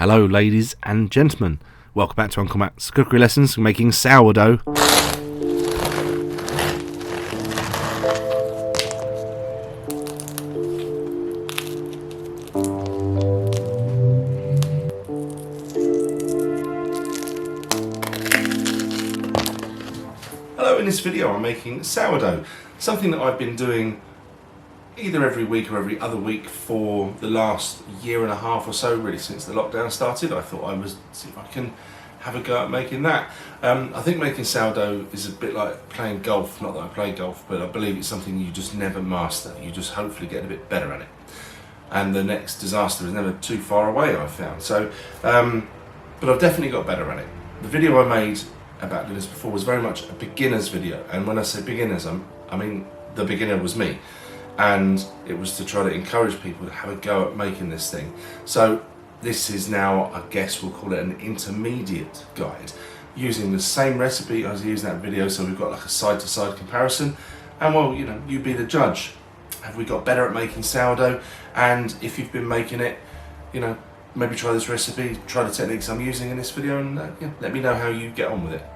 Hello ladies and gentlemen, welcome back to Uncle Matt's cookery lessons for making sourdough. Hello, in this video I'm making sourdough, something that I've been doing either every week or every other week for the last year and a half or so, really since the lockdown started. I thought I would see if I can have a go at making that. I think making sourdough is a bit like playing golf. Not that I play golf, but I believe it's something you just never master. You just hopefully get a bit better at it. And the next disaster is never too far away, I've found. So, but I've definitely got better at it. The video I made about doing this before was very much a beginner's video. And when I say beginners, I mean the beginner was me. And it was to try to encourage people to have a go at making this thing. So this is now, I guess we'll call it an intermediate guide, using the same recipe as I used in that video. So we've got like a side-to-side comparison, and well, you know, you be the judge. Have we got better at making sourdough? And if you've been making it, you know, maybe try this recipe, try the techniques I'm using in this video, and yeah, let me know how you get on with it.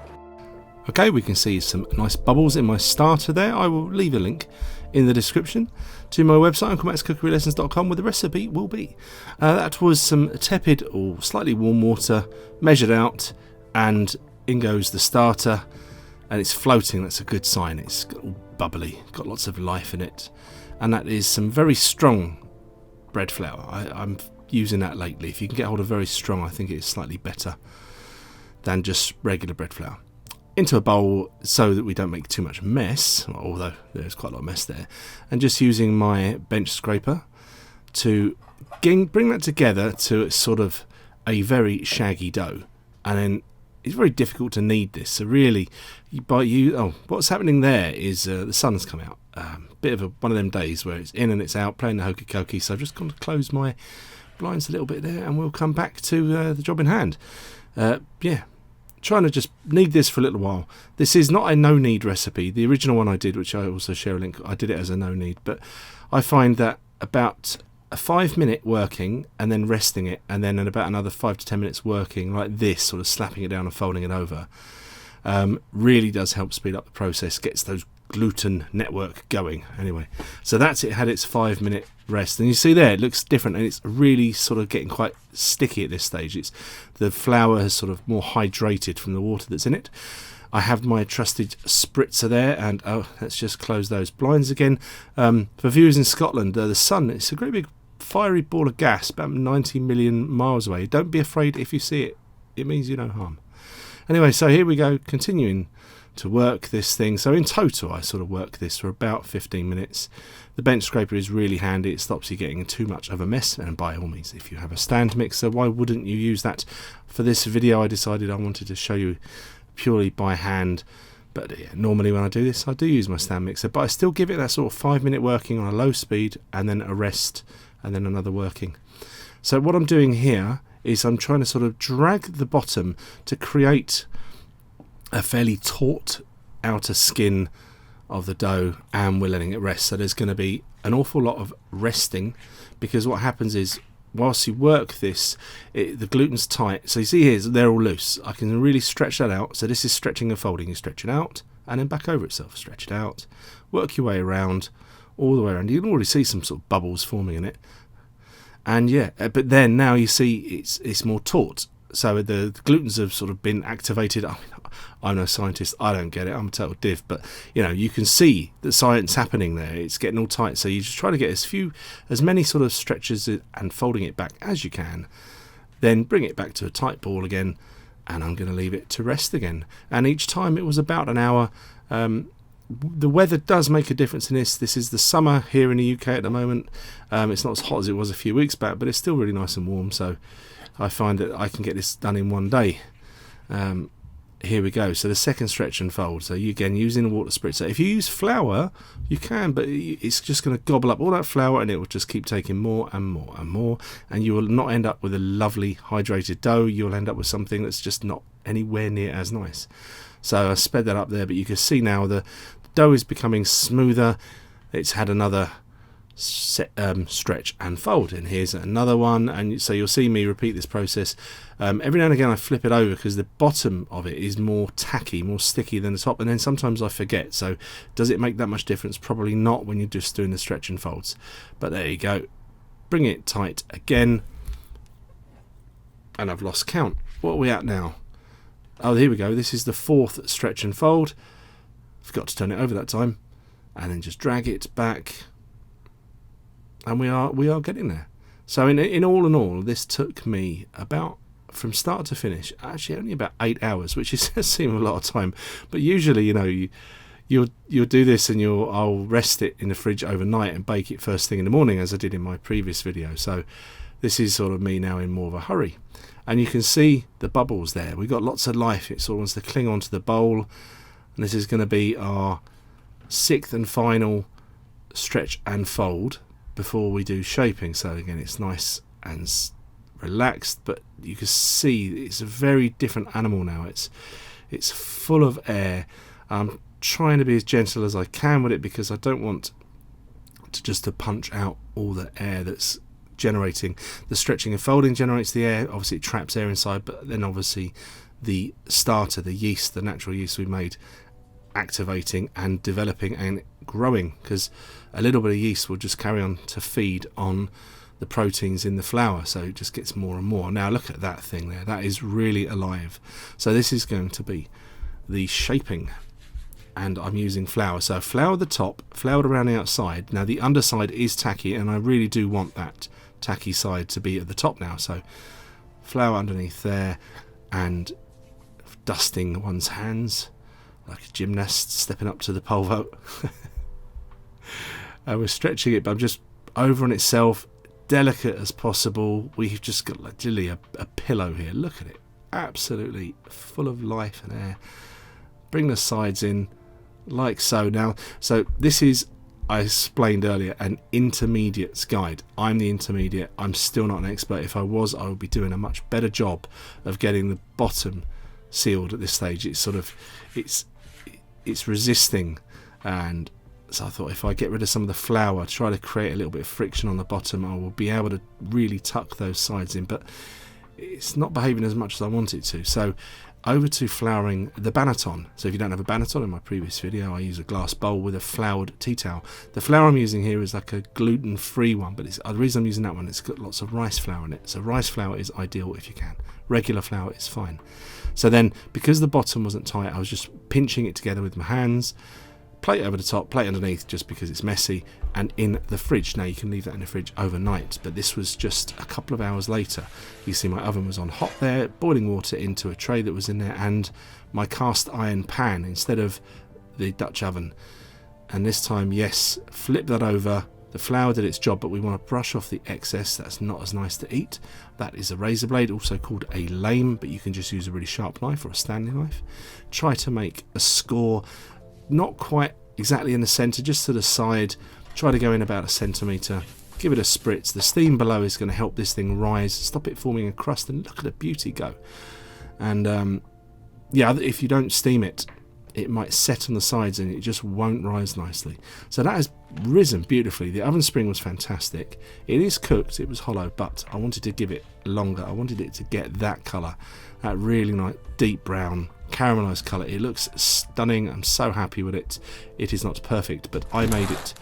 Okay, we can see some nice bubbles in my starter there. I will leave a link in the description to my website, unclematscookerylessons.com, where the recipe will be. That was some tepid or slightly warm water, measured out, and in goes the starter, and it's floating. That's a good sign. It's all bubbly, got lots of life in it, and that is some very strong bread flour. I'm using that lately. If you can get hold of very strong, I think it's slightly better than just regular bread flour. Into a bowl so that we don't make too much mess, although there's quite a lot of mess there, and just using my bench scraper to bring that together to sort of a very shaggy dough. And then it's very difficult to knead this, so really what's happening there is the sun's come out. Bit of one of them days where it's in and it's out, playing the hokey cokey, so I've just got to close my blinds a little bit there, and we'll come back to the job in hand. Trying to just knead this for a little while. This is not a no knead recipe. The original one I did, which I also share a link, I did it as a no knead, but I find that about a 5-minute working and then resting it, and then in about another 5 to 10 minutes working like this, sort of slapping it down and folding it over, really does help speed up the process, gets those gluten network going. Anyway, so that's it, had its 5-minute rest, and you see there it looks different, and it's really sort of getting quite sticky at this stage. It's the flour has sort of more hydrated from the water that's in it. I have my trusted spritzer there, and let's just close those blinds again. For viewers in Scotland, the sun, it's a great big fiery ball of gas about 90 million miles away. Don't be afraid if you see it, it means you no harm. Anyway, so here we go, continuing to work this thing. So in total I sort of work this for about 15 minutes. The bench scraper is really handy. It stops you getting too much of a mess, and by all means, if you have a stand mixer, why wouldn't you use that? For this video I decided I wanted to show you purely by hand, but yeah, normally when I do this I do use my stand mixer, but I still give it that sort of 5-minute working on a low speed, and then a rest, and then another working. So what I'm doing here is I'm trying to sort of drag the bottom to create a fairly taut outer skin of the dough, and we're letting it rest. So there's going to be an awful lot of resting, because what happens is whilst you work this, the gluten's tight. So you see here, they're all loose. I can really stretch that out. So this is stretching and folding. You stretch it out and then back over itself. Stretch it out, work your way around, all the way around. You can already see some sort of bubbles forming in it. And yeah, but then now you see it's more taut. So the glutens have sort of been activated. I mean, I'm no scientist, I don't get it, I'm a total div, but you know, you can see the science happening there. It's getting all tight, so you just try to get as many sort of stretches and folding it back as you can, then bring it back to a tight ball again, and I'm going to leave it to rest again. And each time it was about an hour. The weather does make a difference in this. This is the summer here in the UK at the moment. It's not as hot as it was a few weeks back, but it's still really nice and warm, so I find that I can get this done in one day. Here we go. So the second stretch and fold. So you again using the water spritzer. If you use flour, you can, but it's just going to gobble up all that flour, and it will just keep taking more and more and more, and you will not end up with a lovely hydrated dough. You'll end up with something that's just not anywhere near as nice. So I sped that up there, but you can see now the dough is becoming smoother. It's had another stretch and fold. And here's another one, and so you'll see me repeat this process. Every now and again I flip it over because the bottom of it is more tacky, more sticky than the top, and then sometimes I forget. So does it make that much difference? Probably not when you're just doing the stretch and folds. But there you go. Bring it tight again, and I've lost count. What are we at now? Oh, here we go. This is the 4th stretch and fold. Forgot to turn it over that time. And then just drag it back, and we are getting there. So in all, this took me about, from start to finish, actually only about 8 hours, which is seem a lot of time. But usually, you know, you'll do this and I'll rest it in the fridge overnight and bake it first thing in the morning, as I did in my previous video. So this is sort of me now in more of a hurry. And you can see the bubbles there. We've got lots of life. It sort of wants to cling onto the bowl. And this is going to be our 6th and final stretch and fold before we do shaping. So again, it's nice and relaxed, but you can see it's a very different animal now. It's full of air. I'm trying to be as gentle as I can with it because I don't want to punch out all the air that's generating. The stretching and folding generates the air. Obviously it traps air inside, but then obviously the starter, the yeast, the natural yeast we made, activating and developing and growing, because a little bit of yeast will just carry on to feed on the proteins in the flour, so it just gets more and more. Now look at that thing there, that is really alive. So this is going to be the shaping, and I'm using flour. So flour the top, floured around the outside. Now the underside is tacky, and I really do want that tacky side to be at the top now. So flour underneath there, and dusting one's hands like a gymnast stepping up to the pole vault. We're stretching it, but I'm just over on itself, delicate as possible. We've just got like literally a pillow here. Look at it, absolutely full of life and air. Bring the sides in like so. Now, so this is, I explained earlier, an intermediate's guide. I'm the intermediate. I'm still not an expert. If I was, I would be doing a much better job of getting the bottom sealed at this stage. It's sort of, it's resisting, and so I thought if I get rid of some of the flour, try to create a little bit of friction on the bottom, I will be able to really tuck those sides in, but it's not behaving as much as I want it to. So over to flouring the banaton. So if you don't have a banaton, in my previous video I use a glass bowl with a floured tea towel. The flour I'm using here is like a gluten-free one, but the reason I'm using that one, it's got lots of rice flour in it. So rice flour is ideal if you can. Regular flour is fine. So then, because the bottom wasn't tight, I was just pinching it together with my hands, plate over the top, plate underneath, just because it's messy, and in the fridge. Now you can leave that in the fridge overnight, but this was just a couple of hours later. You see my oven was on hot there, boiling water into a tray that was in there, and my cast iron pan instead of the Dutch oven. And this time, yes, flip that over. The flour did its job, but we want to brush off the excess. That's not as nice to eat. That is a razor blade, also called a lame, but you can just use a really sharp knife or a Stanley knife. Try to make a score, not quite exactly in the centre, just to the side. Try to go in about 1 centimetre. Give it a spritz. The steam below is going to help this thing rise, stop it forming a crust, and look at the beauty go. And yeah, if you don't steam it, it might set on the sides and it just won't rise nicely. So that has risen beautifully. The oven spring was fantastic. It is cooked, it was hollow, but I wanted to give it longer. I wanted it to get that colour, that really nice deep brown caramelised colour. It looks stunning. I'm so happy with it. It is not perfect, but I made it.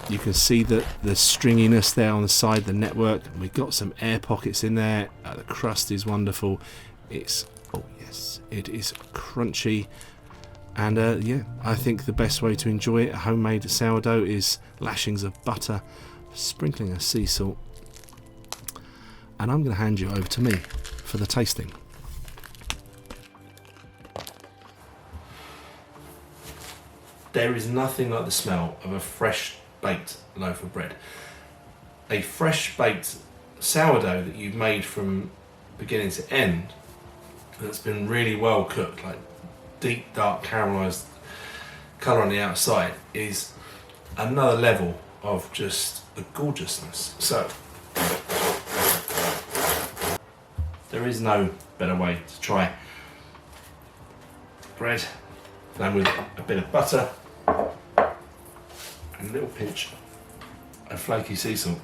You can see the stringiness there on the side, the network. We've got some air pockets in there. The crust is wonderful. It's, oh yes, it is crunchy. And yeah, I think the best way to enjoy it, a homemade sourdough, is lashings of butter, sprinkling of sea salt. And I'm going to hand you over to me for the tasting. There is nothing like the smell of a fresh baked loaf of bread. A fresh baked sourdough that you've made from beginning to end, that's been really well cooked, like deep dark caramelised colour on the outside, is another level of just the gorgeousness. So there is no better way to try bread than with a bit of butter and a little pinch a flaky sea salt.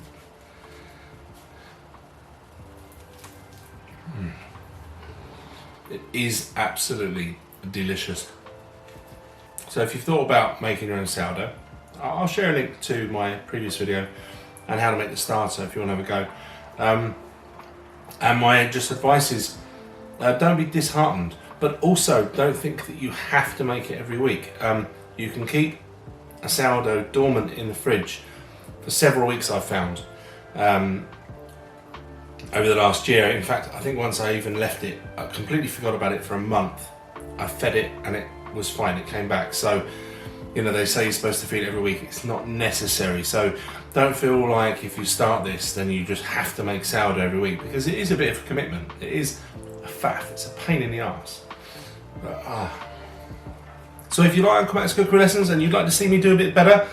It is absolutely delicious. So if you've thought about making your own sourdough, I'll share a link to my previous video and how to make the starter if you want to have a go. And my just advice is don't be disheartened, but also don't think that you have to make it every week. You can keep a sourdough dormant in the fridge for several weeks, I've found, over the last year. In fact, I think once I even left it, I completely forgot about it for a month. I fed it and it was fine, it came back. So, you know, they say you're supposed to feed it every week. It's not necessary. So don't feel like if you start this, then you just have to make sourdough every week, because it is a bit of a commitment. It is a faff, it's a pain in the arse. But, So if you like Uncle Matt's cookery lessons and you'd like to see me do a bit better,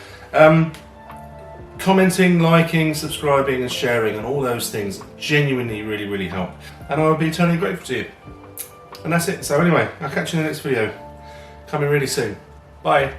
commenting, liking, subscribing and sharing and all those things genuinely really help, and I will be eternally grateful to you. And that's it. So anyway, I'll catch you in the next video, coming really soon. Bye.